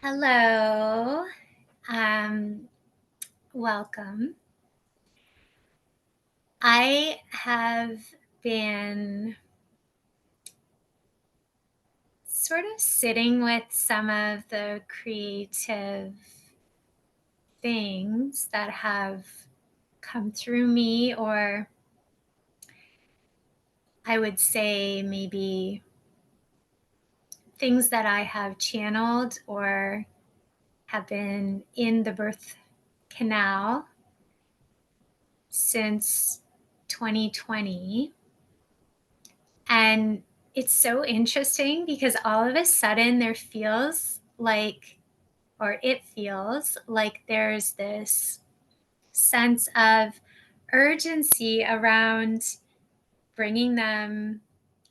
Hello. Um, Welcome. I have been sort of sitting with some of the creative things that have come through me, or I would say maybe things that I have channeled or have been in the birth canal since 2020. And it's so interesting because all of a sudden it feels like there's this sense of urgency around bringing them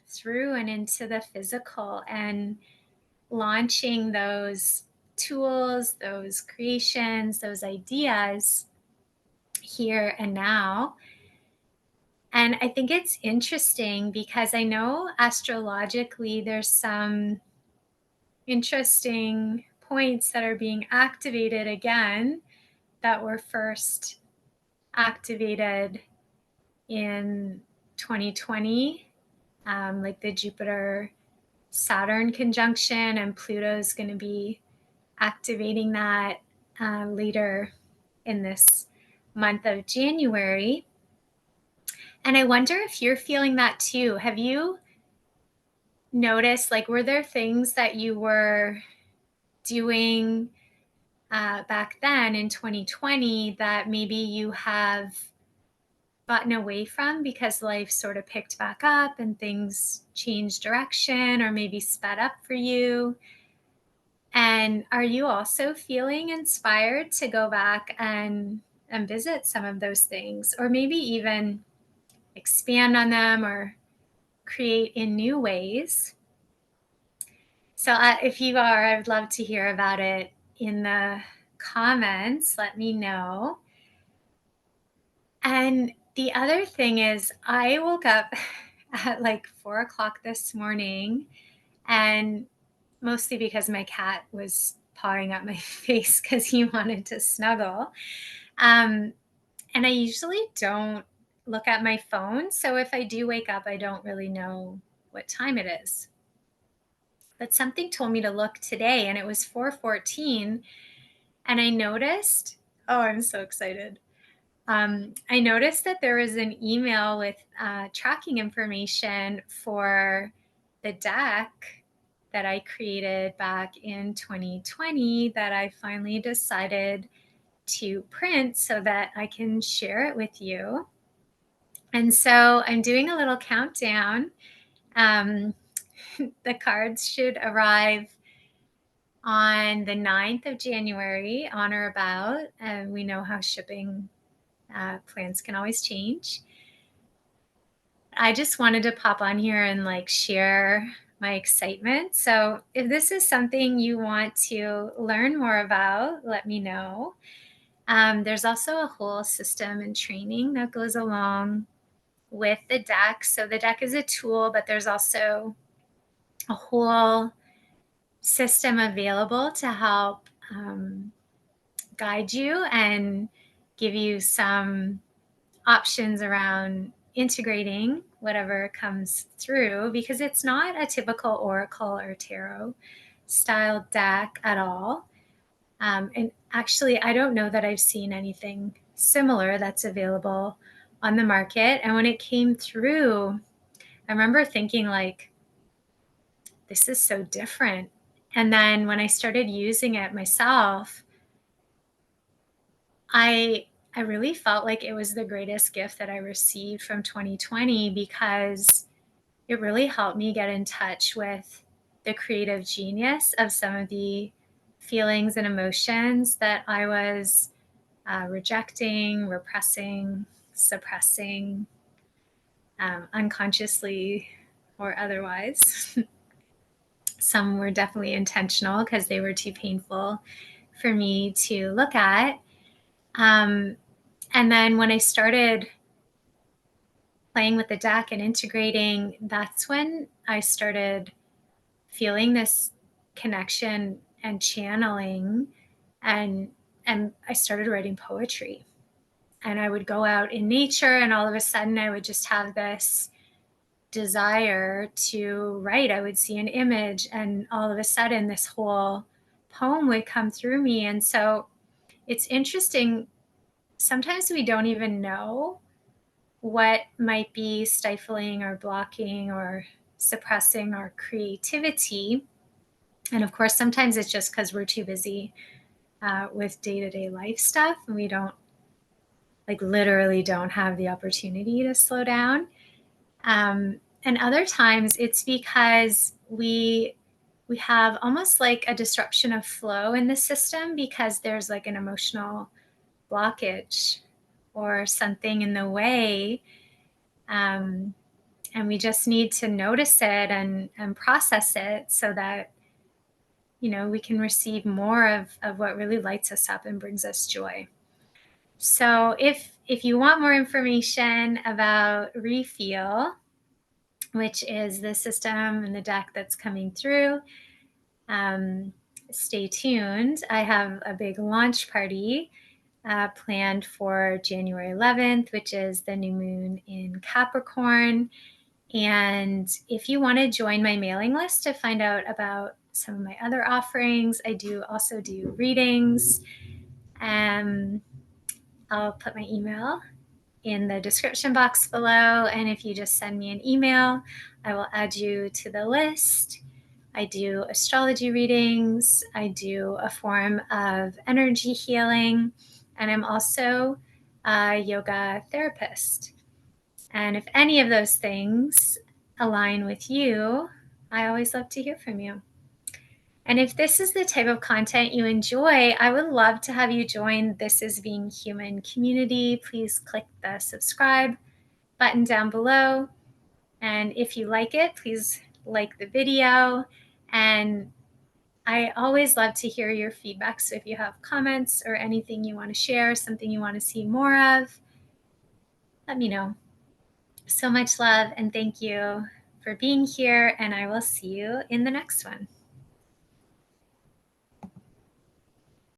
through and into the physical and launching those tools, those creations, those ideas here and now. And I think it's interesting because I know astrologically there's some interesting points that are being activated again that were first activated in 2020, like the Jupiter Saturn conjunction, and Pluto's going to be activating that later in this month of January. And I wonder if you're feeling that too. Have you noticed, like, were there things that you were doing back then in 2020 that maybe you have gotten away from because life sort of picked back up and things changed direction or maybe sped up for you? And are you also feeling inspired to go back and visit some of those things, or maybe even expand on them or create in new ways? So if you are, I would love to hear about it in the comments. Let me know. And the other thing is, I woke up at like 4 o'clock this morning, and mostly because my cat was pawing at my face because he wanted to snuggle. And I usually don't look at my phone. So if I do wake up, I don't really know what time it is. But something told me to look today, and it was 4:14. And I noticed, oh, I'm so excited. I noticed that there was an email with tracking information for the deck that I created back in 2020 that I finally decided to print so that I can share it with you. And so I'm doing a little countdown. The cards should arrive on the 9th of January, on or about. And we know how shipping plans can always change. I just wanted to pop on here and like share my excitement. So if this is something you want to learn more about, let me know. There's also a whole system and training that goes along with the deck. So the deck is a tool, but there's also a whole system available to help guide you and give you some options around integrating whatever comes through, because it's not a typical oracle or tarot style deck at all. And actually, I don't know that I've seen anything similar that's available on the market. And when it came through, I remember thinking, like, this is so different. And then when I started using it myself, I really felt like it was the greatest gift that I received from 2020, because it really helped me get in touch with the creative genius of some of the feelings and emotions that I was rejecting, repressing, suppressing, unconsciously or otherwise. Some were definitely intentional because they were too painful for me to look at. And then when I started playing with the deck and integrating, that's when I started feeling this connection and channeling, and I started writing poetry. And I would go out in nature, and all of a sudden I would just have this desire to write. I would see an image, and all of a sudden this whole poem would come through me. And so it's interesting. Sometimes we don't even know what might be stifling or blocking or suppressing our creativity. And of course, sometimes it's just because we're too busy with day to day life stuff, and we don't, like, literally don't have the opportunity to slow down. And other times it's because we have almost like a disruption of flow in the system because there's like an emotional blockage or something in the way. Um, and we just need to notice it and process it so that, we can receive more of what really lights us up and brings us joy. So if you want more information about RiePheal, which is the system and the deck that's coming through, um, stay tuned. I have a big launch party planned for January 11th, which is the new moon in Capricorn. And if you want to join my mailing list to find out about some of my other offerings, I do also do readings. I'll put my email in the description box below. And if you just send me an email, I will add you to the list. I do astrology readings. I do a form of energy healing. And I'm also a yoga therapist. And if any of those things align with you, I always love to hear from you. And if this is the type of content you enjoy, I would love to have you join This Is Being Human community. Please click the subscribe button down below. And if you like it, please like the video. And I always love to hear your feedback. So if you have comments or anything you want to share, something you want to see more of, let me know. So much love and thank you for being here. And I will see you in the next one.